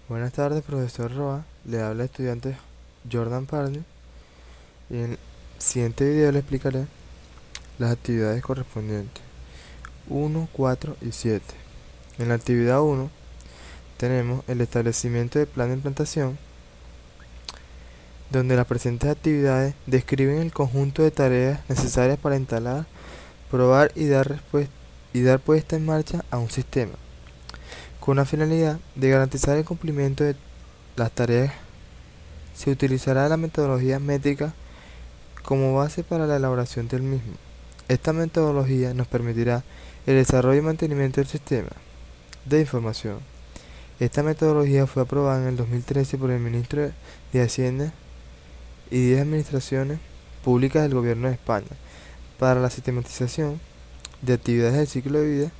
Buenas tardes, profesor Roa. Le habla el estudiante Jordan Pardy y en el siguiente video le explicaré las actividades correspondientes 1, 4 y 7. En la actividad 1 tenemos el establecimiento del plan de implantación, donde las presentes actividades describen el conjunto de tareas necesarias para instalar, probar y dar puesta en marcha a un sistema, con la finalidad de garantizar el cumplimiento de las tareas. Se utilizará la metodología métrica como base para la elaboración del mismo. Esta metodología nos permitirá el desarrollo y mantenimiento del sistema de información. Esta metodología fue aprobada en el 2013 por el ministro de Hacienda y 10 administraciones públicas del Gobierno de España para la sistematización de actividades del ciclo de vida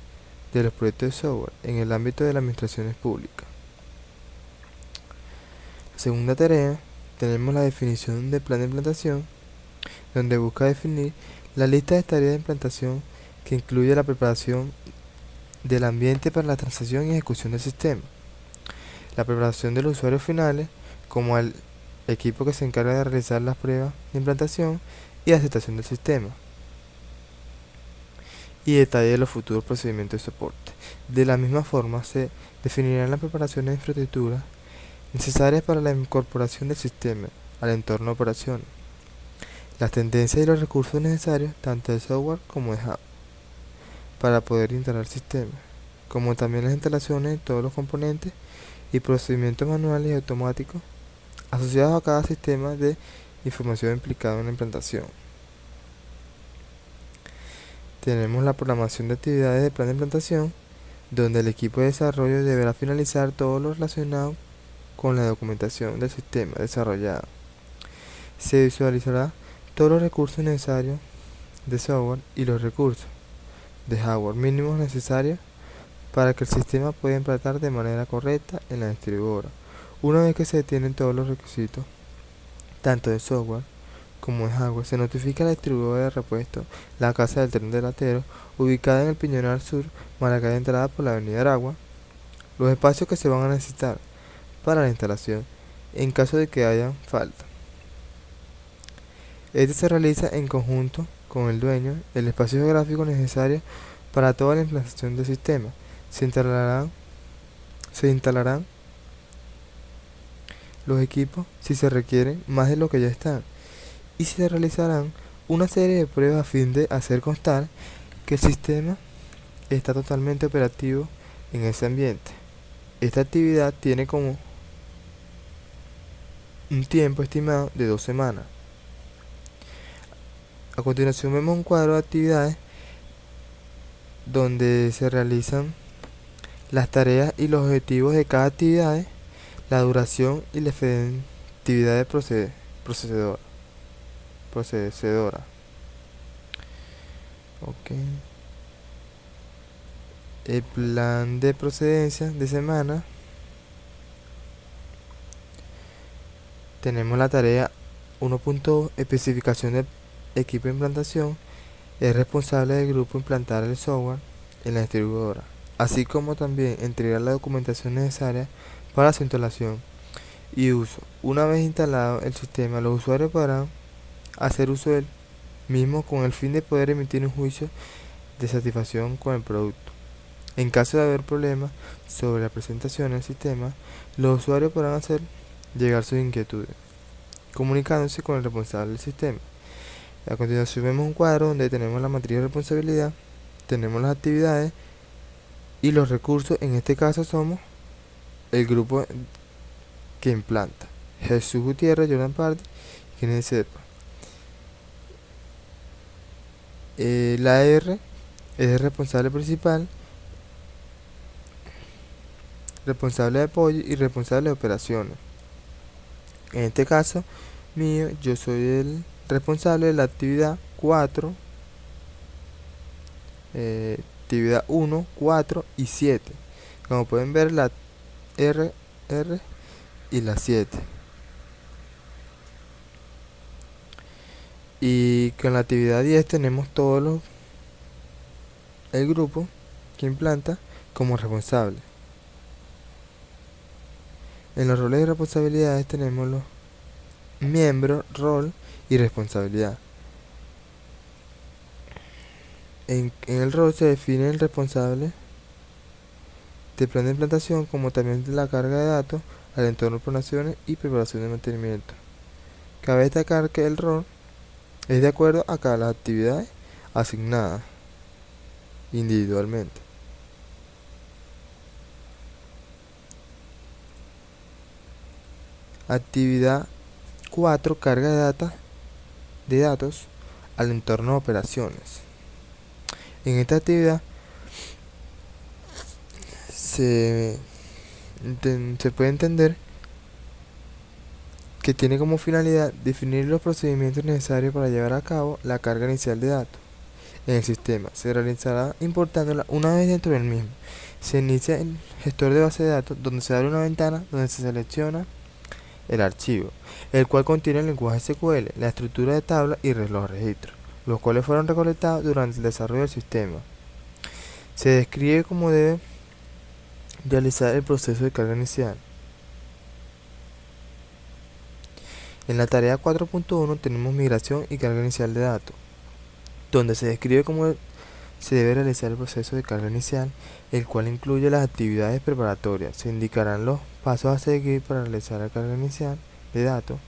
de los proyectos de software en el ámbito de las administraciones públicas. Segunda tarea, tenemos la definición del plan de implantación, donde busca definir la lista de tareas de implantación que incluye la preparación del ambiente para la transacción y ejecución del sistema, la preparación de los usuarios finales, como el equipo que se encarga de realizar las pruebas de implantación y aceptación del sistema, y detalle de los futuros procedimientos de soporte. De la misma forma, se definirán las preparaciones de infraestructura necesarias para la incorporación del sistema al entorno de operaciones, las tendencias y los recursos necesarios tanto de software como de hardware para poder instalar el sistema, como también las instalaciones de todos los componentes y procedimientos manuales y automáticos asociados a cada sistema de información implicado en la implantación. Tenemos la programación de actividades de plan de implantación, donde el equipo de desarrollo deberá finalizar todo lo relacionado con la documentación del sistema desarrollado. Se visualizará todos los recursos necesarios de software y los recursos de hardware mínimos necesarios para que el sistema pueda implantar de manera correcta en la distribuidora. Una vez que se tienen todos los requisitos, tanto de software como de hardware, se notifica a la distribuidora de repuesto La Casa del Tren Delantero, ubicada en el Piñonal Sur, Maracay, entrada por la avenida Aragua, los espacios que se van a necesitar para la instalación en caso de que haya falta. Este se realiza en conjunto con el dueño el espacio geográfico necesario para toda la implantación del sistema. Se instalarán los equipos si se requieren más de lo que ya están, y se realizarán una serie de pruebas a fin de hacer constar que el sistema está totalmente operativo en ese ambiente. Esta actividad tiene como un tiempo estimado de 2 semanas. A continuación vemos un cuadro de actividades donde se realizan las tareas y los objetivos de cada actividad, la duración y la efectividad de procededora. Okay. El plan de procedencia de semana. Tenemos la tarea 1.2, especificación del equipo de implantación. Es responsable del grupo implantar el software en la distribuidora, así como también entregar la documentación necesaria para su instalación y uso. Una vez instalado el sistema, los usuarios podrán hacer uso del mismo con el fin de poder emitir un juicio de satisfacción con el producto. En caso de haber problemas sobre la presentación del sistema, los usuarios podrán hacer llegar sus inquietudes, comunicándose con el responsable del sistema. A continuación vemos un cuadro donde tenemos la matriz de responsabilidad, tenemos las actividades y los recursos. En este caso somos el grupo que implanta: Jesús Gutiérrez, Jordan Pardy, quienes sepa. La R es el responsable principal, responsable de apoyo y responsable de operaciones. En este caso mío, yo soy el responsable de la actividad 4, actividad 1, 4 y 7. Como pueden ver, la R y la 7. Y con la actividad 10 tenemos el grupo que implanta como responsable. En los roles y responsabilidades tenemos los miembros, rol y responsabilidad. En el rol se define el responsable del plan de implantación, como también de la carga de datos al entorno de operaciones y preparación de mantenimiento. Cabe destacar que el rol es de acuerdo a cada las actividades asignadas individualmente. Actividad 4. Carga de datos al entorno de operaciones. En esta actividad se puede entender que tiene como finalidad definir los procedimientos necesarios para llevar a cabo la carga inicial de datos en el sistema. Se realizará importándola una vez dentro del mismo. Se inicia el gestor de base de datos, donde se abre una ventana donde se selecciona el archivo, el cual contiene el lenguaje SQL, la estructura de tabla y los registros, los cuales fueron recolectados durante el desarrollo del sistema. Se describe cómo debe realizar el proceso de carga inicial. En la tarea 4.1 tenemos migración y carga inicial de datos, donde se describe cómo se debe realizar el proceso de carga inicial, el cual incluye las actividades preparatorias. Se indicarán los pasos a seguir para realizar la carga inicial de datos.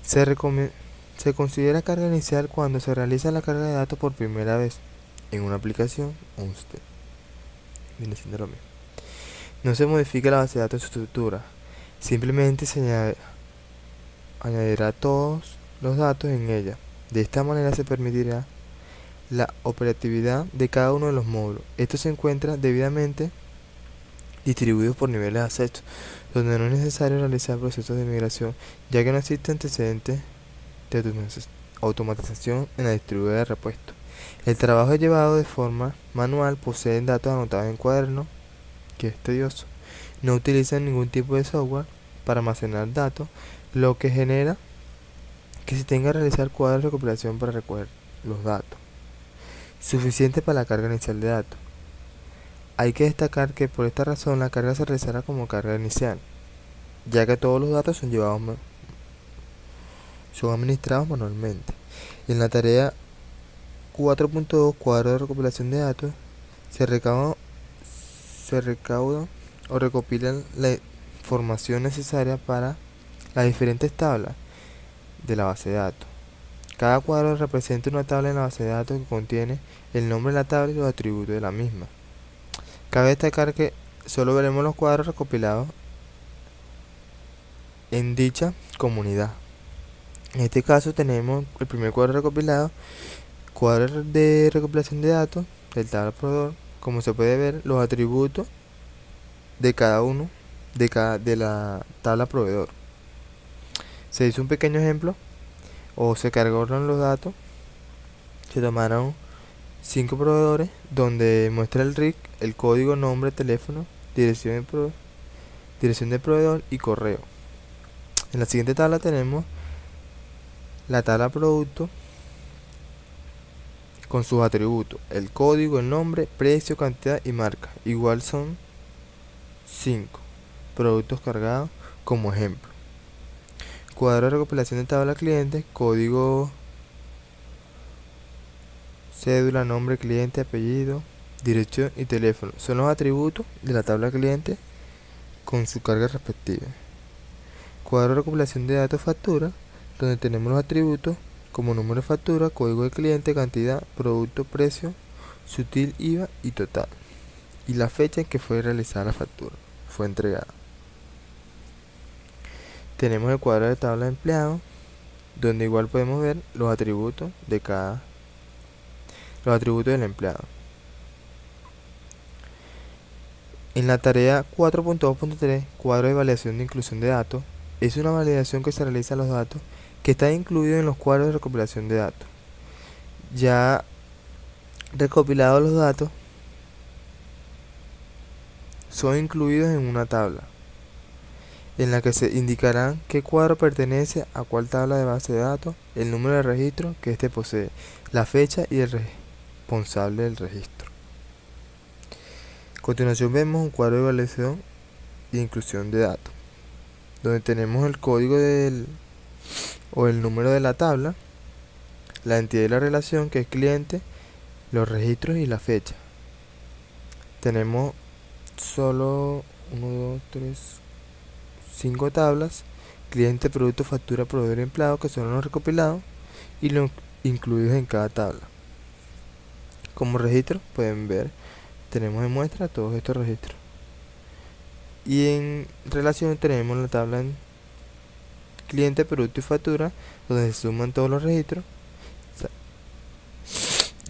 Se considera carga inicial cuando se realiza la carga de datos por primera vez en una aplicación o un sistema. Viene siendo lo mismo. No se modifica la base de datos en su estructura, simplemente se añadirá todos los datos en ella. De esta manera se permitirá la operatividad de cada uno de los módulos. Estos se encuentran debidamente distribuidos por niveles de acceso, donde no es necesario realizar procesos de migración, ya que no existe antecedentes de automatización en la distribuidora de repuesto. El trabajo es llevado de forma manual, poseen datos anotados en cuadernos, que es tedioso, no utilizan ningún tipo de software para almacenar datos, lo que genera que se tenga que realizar cuadros de recopilación para recoger los datos, suficiente para la carga inicial de datos. Hay que destacar que por esta razón la carga se realizará como carga inicial, ya que todos los datos son administrados manualmente. Y en la tarea 4.2, cuadro de recopilación de datos, se recauda o recopilan la información necesaria para las diferentes tablas de la base de datos. Cada cuadro representa una tabla en la base de datos que contiene el nombre de la tabla y los atributos de la misma. Cabe destacar que solo veremos los cuadros recopilados en dicha comunidad. En este caso tenemos el primer cuadro recopilado, cuadro de recopilación de datos del tabla proveedor. Como se puede ver, los atributos de cada uno de la tabla proveedor. Se hizo un pequeño ejemplo, o se cargaron los datos, se tomaron 5 proveedores, donde muestra el RIC, el código, nombre, teléfono, dirección de proveedor y correo. En la siguiente tabla tenemos la tabla producto con sus atributos, el código, el nombre, precio, cantidad y marca. Igual son 5 productos cargados como ejemplo. Cuadro de recopilación de tabla cliente, código, cédula, nombre, cliente, apellido, dirección y teléfono. Son los atributos de la tabla cliente con su carga respectiva. Cuadro de recopilación de datos factura, donde tenemos los atributos como número de factura, código de cliente, cantidad, producto, precio, sutil, IVA y total. Y la fecha en que fue realizada la factura, fue entregada. Tenemos el cuadro de tabla de empleados, donde igual podemos ver los atributos del empleado. En la tarea 4.2.3, cuadro de validación de inclusión de datos, es una validación que se realiza a los datos que están incluidos en los cuadros de recopilación de datos. Ya recopilados los datos, son incluidos en una tabla, en la que se indicarán qué cuadro pertenece a cuál tabla de base de datos, el número de registro que éste posee, la fecha y el responsable del registro. A continuación vemos un cuadro de validación e inclusión de datos. donde tenemos el código o el número de la tabla, la entidad y la relación, que es cliente, los registros y la fecha. Tenemos solo 1, 2, 3, 5 tablas: cliente, producto, factura, proveedor y empleado, que son los recopilados y los incluidos en cada tabla. Como registro, pueden ver, tenemos en muestra todos estos registros. Y en relación tenemos la tabla en cliente, producto y factura, donde se suman todos los registros.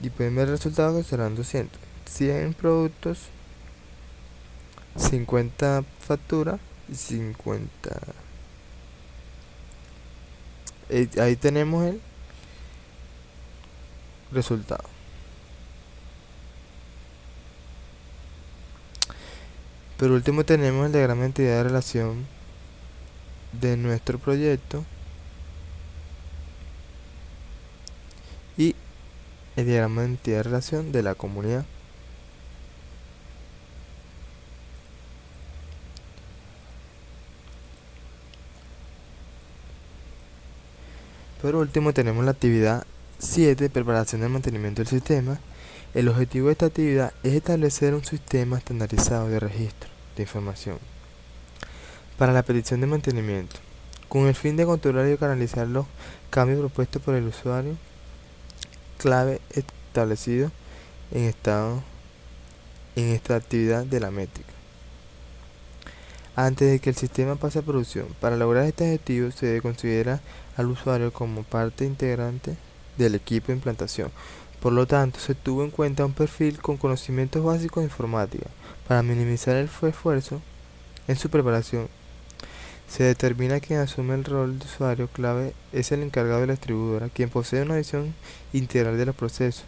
Y pueden ver el resultado, que serán 200. 100 productos, 50 factura y 50. Ahí tenemos el resultado. Por último tenemos el diagrama de entidad de relación de nuestro proyecto y el diagrama de entidad de relación de la comunidad. Por último tenemos la actividad 7, preparación del mantenimiento del sistema. El objetivo de esta actividad es establecer un sistema estandarizado de registro de información para la petición de mantenimiento, con el fin de controlar y canalizar los cambios propuestos por el usuario clave establecido en esta actividad de la métrica. Antes de que el sistema pase a producción, para lograr este objetivo se debe considerar al usuario como parte integrante del equipo de implantación. Por lo tanto, se tuvo en cuenta un perfil con conocimientos básicos de informática. Para minimizar el esfuerzo en su preparación, se determina que quien asume el rol de usuario clave es el encargado de la distribuidora, quien posee una visión integral de los procesos,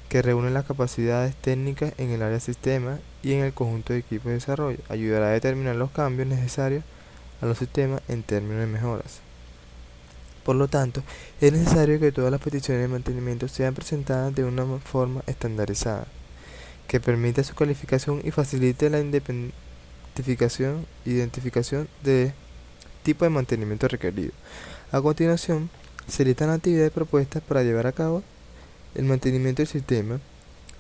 que reúne las capacidades técnicas en el área sistema y en el conjunto de equipos de desarrollo. Ayudará a determinar los cambios necesarios a los sistemas en términos de mejoras. Por lo tanto, es necesario que todas las peticiones de mantenimiento sean presentadas de una forma estandarizada, que permita su calificación y facilite la identificación de tipo de mantenimiento requerido. A continuación, se listan actividades propuestas para llevar a cabo el mantenimiento del sistema,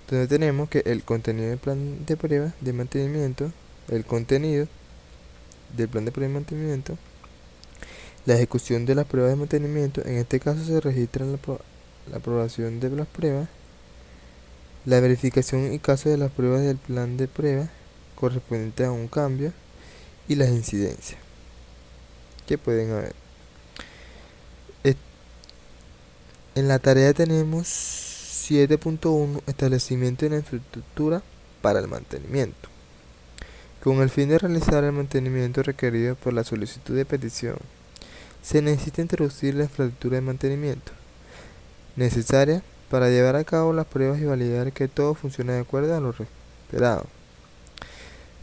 donde tenemos que el contenido del plan de prueba de mantenimiento, el contenido del plan de prueba de mantenimiento, la ejecución de las pruebas de mantenimiento. En este caso se registra la aprobación de las pruebas, la verificación y caso de las pruebas del plan de prueba correspondiente a un cambio y las incidencias que pueden haber. En la tarea tenemos 7.1, establecimiento de la infraestructura para el mantenimiento. Con el fin de realizar el mantenimiento requerido por la solicitud de petición, se necesita introducir la infraestructura de mantenimiento necesaria para llevar a cabo las pruebas y validar que todo funcione de acuerdo a lo esperado.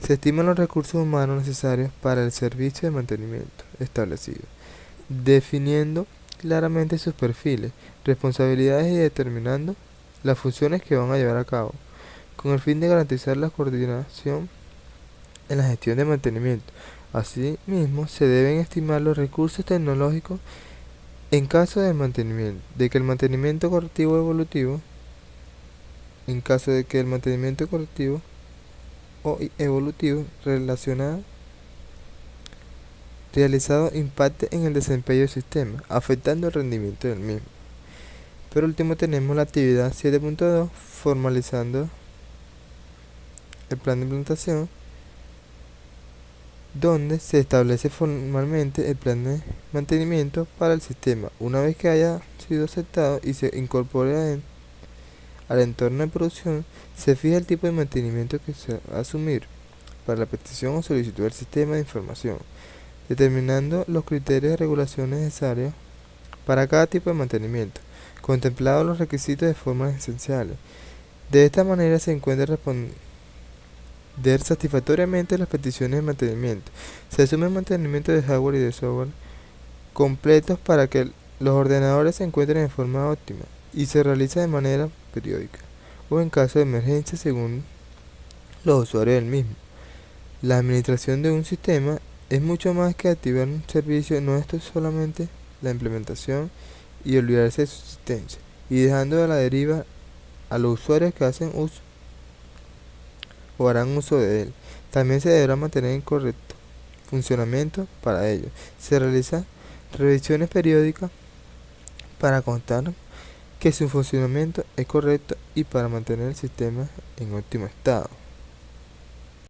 Se estiman los recursos humanos necesarios para el servicio de mantenimiento establecido, definiendo claramente sus perfiles, responsabilidades y determinando las funciones que van a llevar a cabo, con el fin de garantizar la coordinación en la gestión de mantenimiento. Asimismo, se deben estimar los recursos tecnológicos en caso de mantenimiento, de que el mantenimiento correctivo evolutivo, en caso de que el mantenimiento correctivo o evolutivo realizado impacte en el desempeño del sistema, afectando el rendimiento del mismo. Por último tenemos la actividad 7.2, formalizando el plan de implantación, donde se establece formalmente el plan de mantenimiento para el sistema. Una vez que haya sido aceptado y se incorpore al entorno de producción, se fija el tipo de mantenimiento que se va a asumir para la petición o solicitud del sistema de información, determinando los criterios de regulación necesarios para cada tipo de mantenimiento, contemplados los requisitos de forma esenciales. De esta manera se encuentra responder satisfactoriamente las peticiones de mantenimiento. Se asume el mantenimiento de hardware y de software completos para que los ordenadores se encuentren en forma óptima y se realiza de manera periódica o en caso de emergencia según los usuarios del mismo. La administración de un sistema Es mucho más que activar un servicio, no esto es solamente la implementación y olvidarse de su existencia, y dejando a la deriva a los usuarios que hacen uso o harán uso de él. También se deberá mantener en correcto funcionamiento. Para ello se realizan revisiones periódicas para constar que su funcionamiento es correcto y para mantener el sistema en óptimo estado.